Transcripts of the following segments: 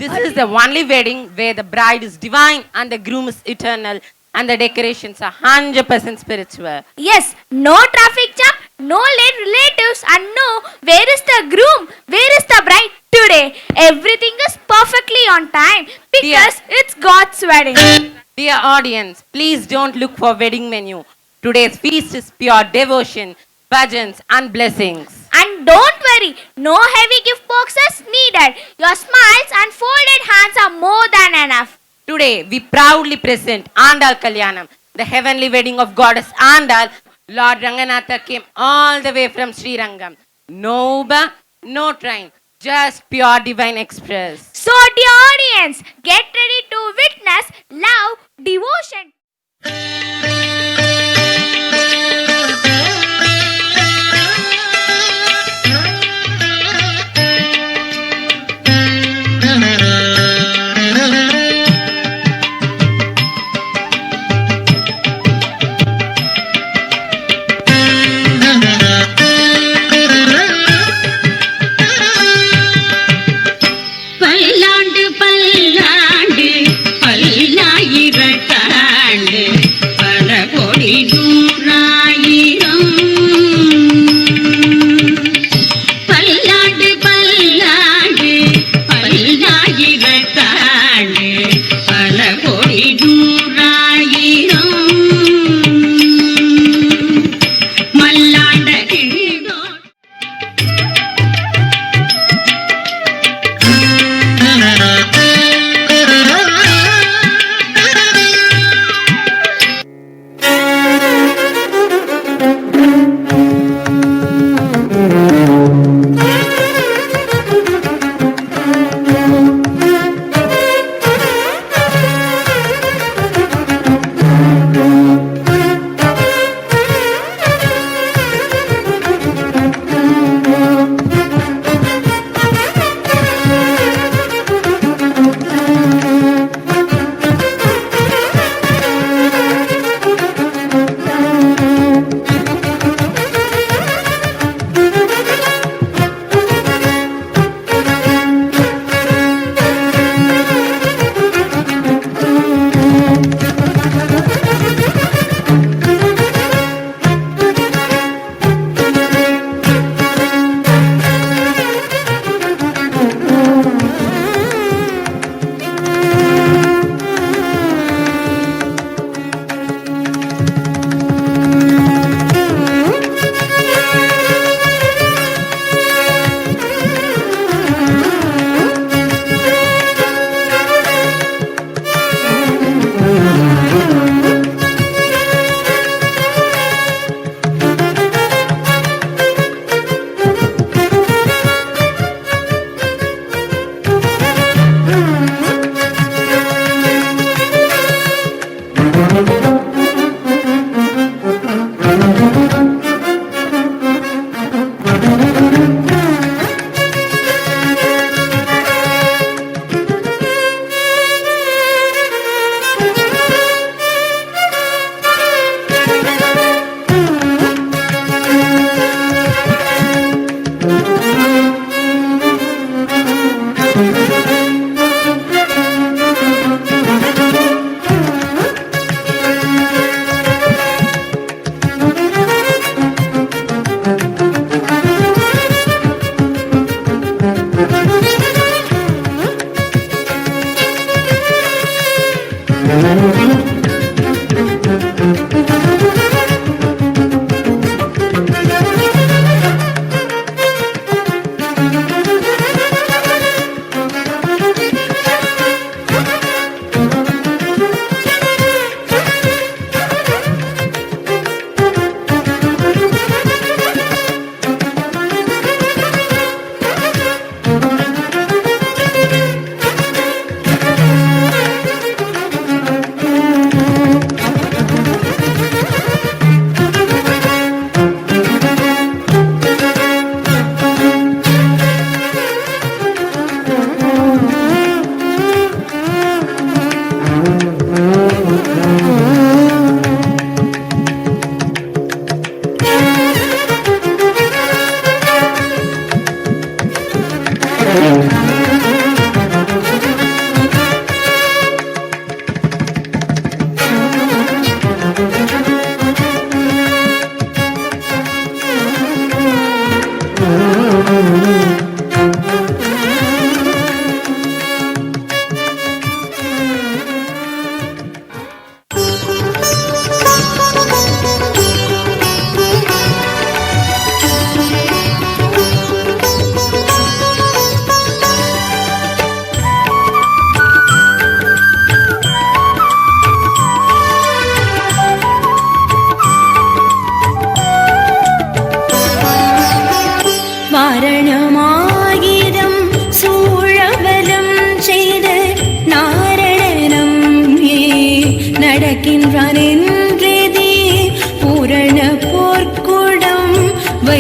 This is the only wedding where the bride is divine and the groom is eternal and the decorations are 100% spiritual. Yes, no traffic jam, no late relatives, and no where is the groom, where is the bride today. Everything is perfectly on time because it's God's wedding. Dear audience, please don't look for wedding menu. Today's feast is pure devotion, bhajans and blessings. And don't worry, no heavy gift boxes needed. Your smiles and folded hands are more than enough. Today we proudly present Andal Kalyanam, the heavenly wedding of goddess Andal. Lord Ranganatha came all the way from Sri Rangam. No Uber, no train, just pure divine express. So dear audience, get ready to witness love, devotion.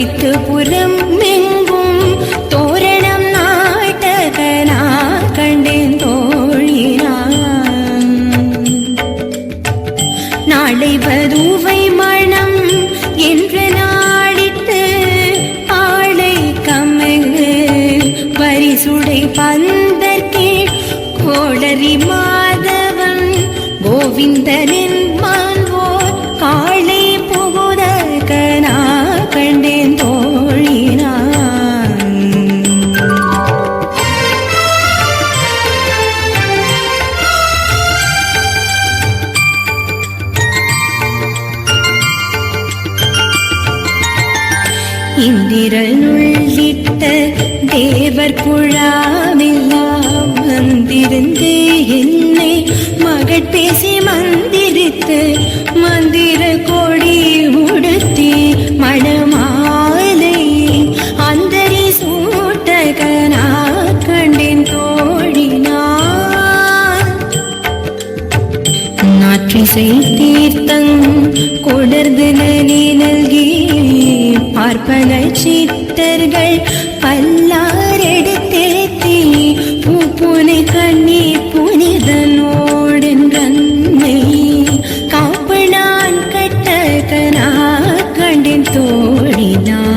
வைத்து புறம் எங்கும் தோரணம் நாட்டகனா கண்டேன் தோழினான். நாளை வதுவை மணம் என்று நாடித்து ஆளை கமங்கு பரிசுடை பந்தற்கே கோளரி மாதவன் கோவிந்தனின் மால்வோர் காளை புகுதகனா கண்டேன் தோழினான். இந்திரனுள்ளிட்ட தேவர் குழாமெல்லாம் வந்திருந்து என்னை மகள் பேசி மந்திரித்து மந்திர கொடி உடுத்தி மணமாலை அந்தரி சூட்டகனா கண்டேன் தோழினான். நாற்றிசை தீர்த்தங் கொடர்ந்து நனி நல்கி பார்ப்பன சித்தர்கள் பல்லாரெடுத்தேத்தி பூப்புனை கண்ணி புனிதனோடென்றன்னை காப்பு நான் கட்டகனா கண்டின் தோழினான்.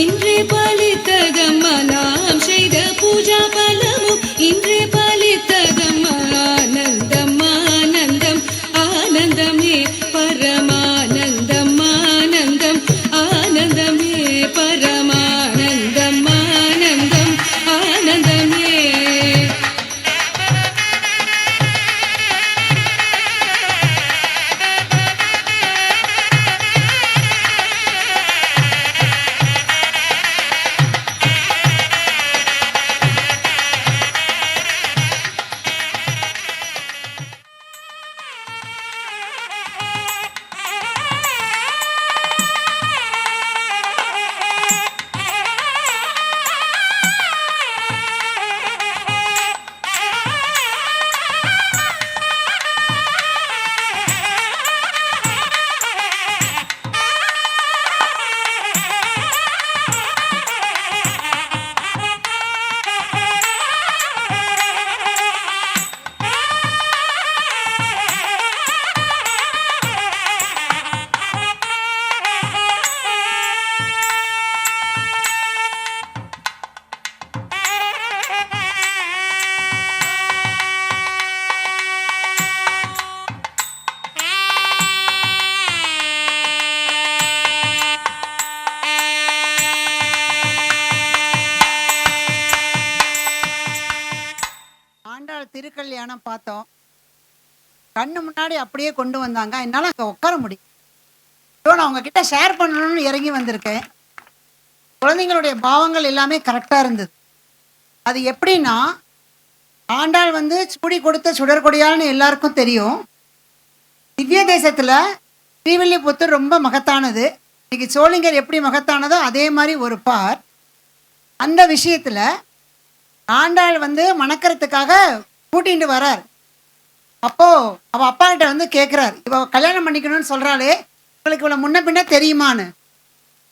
இன்றே பலித்ததம்மா நாம் செய்த பூஜா பலமும் இன்றே பலித்ததம்மா ஆனந்தம் ஆனந்தம் ஆனந்தமே பரமானந்தம் ஆனந்தம் ஆனந்தமே பரமானந்தம் ஆனந்தம் ஆனந்தமே. ஆண்டாள் திருக்கல்யாணம் பார்த்தோம். கண்ணு முன்னாடி அப்படியே கொண்டு வந்தாங்க. என்னால் அங்கே உட்கார முடியும். நான் அவங்க கிட்ட ஷேர் பண்ணணும்னு இறங்கி வந்திருக்கேன். குழந்தைங்களுடைய பாவங்கள் எல்லாமே கரெக்டாக இருந்தது. அது எப்படின்னா, ஆண்டாள் வந்து சுடி கொடுத்த சுடற்கொடியால்னு எல்லாருக்கும் தெரியும். திவ்ய தேசத்தில் ஸ்ரீவில்லிபுத்தூர் ரொம்ப மகத்தானது. இன்னைக்கு சோளிங்கர் எப்படி மகத்தானதோ அதே மாதிரி ஒரு பார். அந்த விஷயத்தில் ஆண்டாள் வந்து மணக்கிறதுக்காக கூட்டிகிட்டு வரார். அப்போது அவள் அப்பா கிட்ட வந்து கேட்குறார், இவ கல்யாணம் பண்ணிக்கணும்னு சொல்கிறாளே, இவளுக்கு இவ்வளோ முன்ன பின்ன தெரியுமான்னு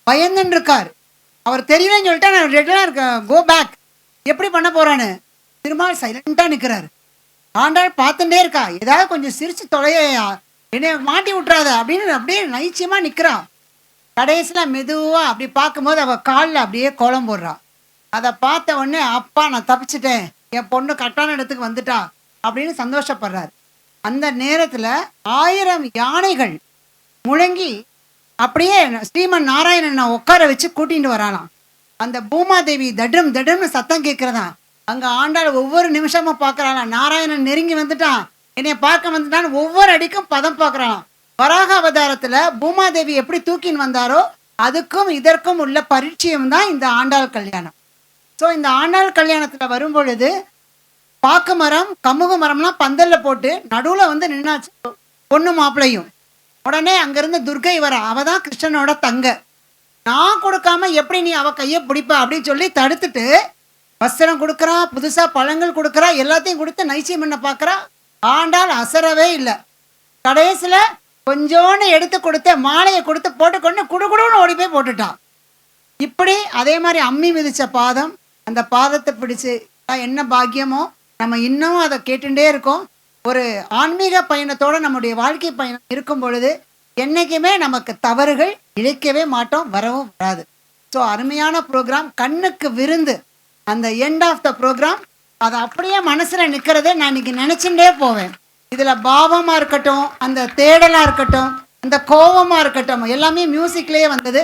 பயந்துன்னு இருக்கார். அவர் தெரியலன்னு சொல்லிட்டா நான் ரெகுலராக இருக்கேன், கோ பேக், எப்படி பண்ண போகிறான்னு. திருமால் சைலண்ட்டாக நிற்கிறார். ஆண்டாள் பார்த்துட்டே இருக்கா, ஏதாவது கொஞ்சம் சிரித்து தொலையா, என்னை மாட்டி விட்றாத அப்படின்னு அப்படியே நைச்சியமாக நிற்கிறான். கடைசியில் மெதுவாக அப்படி பார்க்கும்போது அவள் காலில் அப்படியே கோலம் போடுறா. அதை பார்த்த உடனே, அப்பா நான் தப்பிச்சிட்டேன், என் பொண்ணு கரெக்டான இடத்துக்கு வந்துட்டா அப்படின்னு சந்தோஷப்படுறார். அந்த நேரத்தில் 1000 யானைகள் முழங்கி அப்படியே ஸ்ரீமன் நாராயணனை உட்கார வச்சு கூட்டிகிட்டு வராலாம். அந்த பூமாதேவி தடும் தடும்னு சத்தம் கேட்குறதா. அங்கே ஆண்டாள் ஒவ்வொரு நிமிஷமும் பார்க்குறாளாம், நாராயணன் நெருங்கி வந்துட்டான், என்னை பார்க்க வந்துட்டான்னு ஒவ்வொரு அடிக்கும் பதம் பார்க்குறாளாம். வராக அவதாரத்தில் பூமாதேவி எப்படி தூக்கின்னு வந்தாரோ அதுக்கும் இதற்கும் உள்ள பரிச்சயம் தான் இந்த ஆண்டாள் கல்யாணம். ஸோ இந்த ஆண்டாள் கல்யாணத்தில் வரும்பொழுது பாக்கு மரம் கமுக மரம்லாம் பந்தலில் போட்டு நடுவில் வந்து நின்னாச்சு பொண்ணு மாப்பிள்ளையும். உடனே அங்கேருந்து துர்கை வர, அவள் தான் கிருஷ்ணனோட தங்க. நான் கொடுக்காம எப்படி நீ அவள் கையை பிடிப்ப அப்படின்னு சொல்லி தடுத்துட்டு வஸ்திரம் கொடுக்குறா, புதுசாக பழங்கள் கொடுக்குறா, எல்லாத்தையும் கொடுத்து நைச்சியம் பண்ண பார்க்குறா. ஆண்டாள் அசரவே இல்லை. கடைசியில் கொஞ்சோன்னு எடுத்து கொடுத்த மாலையை கொடுத்து போட்டுக்கொண்டு குடுகுடுன்னு ஓடி போய் போட்டுட்டான். இப்படி அதே மாதிரி அம்மி மிதித்த பாதம், அந்த பாதத்தை பிடிச்சு என்ன பாக்கியமோ, நம்ம இன்னமும் அதை கேட்டுட்டே இருக்கோம். ஒரு ஆன்மீக பயணத்தோடு நம்முடைய வாழ்க்கை பயணம் இருக்கும் பொழுது என்றைக்குமே நமக்கு தவறுகள் இழைக்கவே மாட்டோம், வரவும் வராது. ஸோ அருமையான ப்ரோக்ராம், கண்ணுக்கு விருந்து. அந்த எண்ட் ஆஃப் த ப்ரோக்ராம் அதை அப்படியே மனசில் நிற்கிறத நான் இன்னைக்கு நினச்சிட்டே போவேன். இதில் பாவமாக இருக்கட்டும், அந்த தேடலாக இருக்கட்டும், அந்த கோபமாக இருக்கட்டும், எல்லாமே மியூசிக்லேயே வந்தது.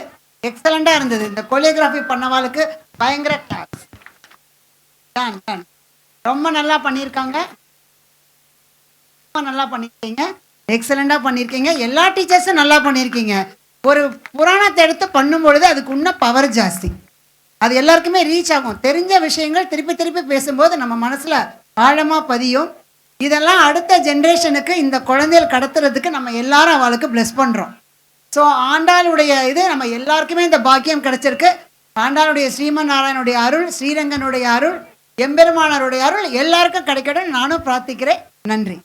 எக்ஸலண்ட்டாக இருந்தது. இந்த கொரியோகிராஃபி பண்ணவாளுக்கு பயங்கர கிளாஸ். ரொம்ப நல்லா பண்ணியிருக்காங்க, ரொம்ப நல்லா பண்ணியிருக்கீங்க, எக்ஸலண்ட்டாக பண்ணியிருக்கீங்க. எல்லா டீச்சர்ஸும் நல்லா பண்ணியிருக்கீங்க. ஒரு புராணத்தை எடுத்து பண்ணும்பொழுது அதுக்கு இன்னும் பவர் ஜாஸ்தி, அது எல்லாருக்குமே ரீச் ஆகும். தெரிஞ்ச விஷயங்கள் திருப்பி திருப்பி பேசும்போது நம்ம மனசில் ஆழமாக பதியும். இதெல்லாம் அடுத்த ஜென்ரேஷனுக்கு இந்த குழந்தைகள் கடத்துறதுக்கு நம்ம எல்லாரும் அவளுக்கு பிளஸ் பண்ணுறோம். ஸோ ஆண்டாளுடைய இது நம்ம எல்லாருக்குமே இந்த பாக்கியம் கிடைச்சிருக்கு. ஆண்டாளுடைய ஸ்ரீமன் நாராயணனுடைய அருள், ஸ்ரீரங்கனுடைய அருள், எம்பெருமானாருடைய அருள் எல்லாருக்கும் கிடைக்கணும் நானும் பிரார்த்திக்கிறேன். நன்றி.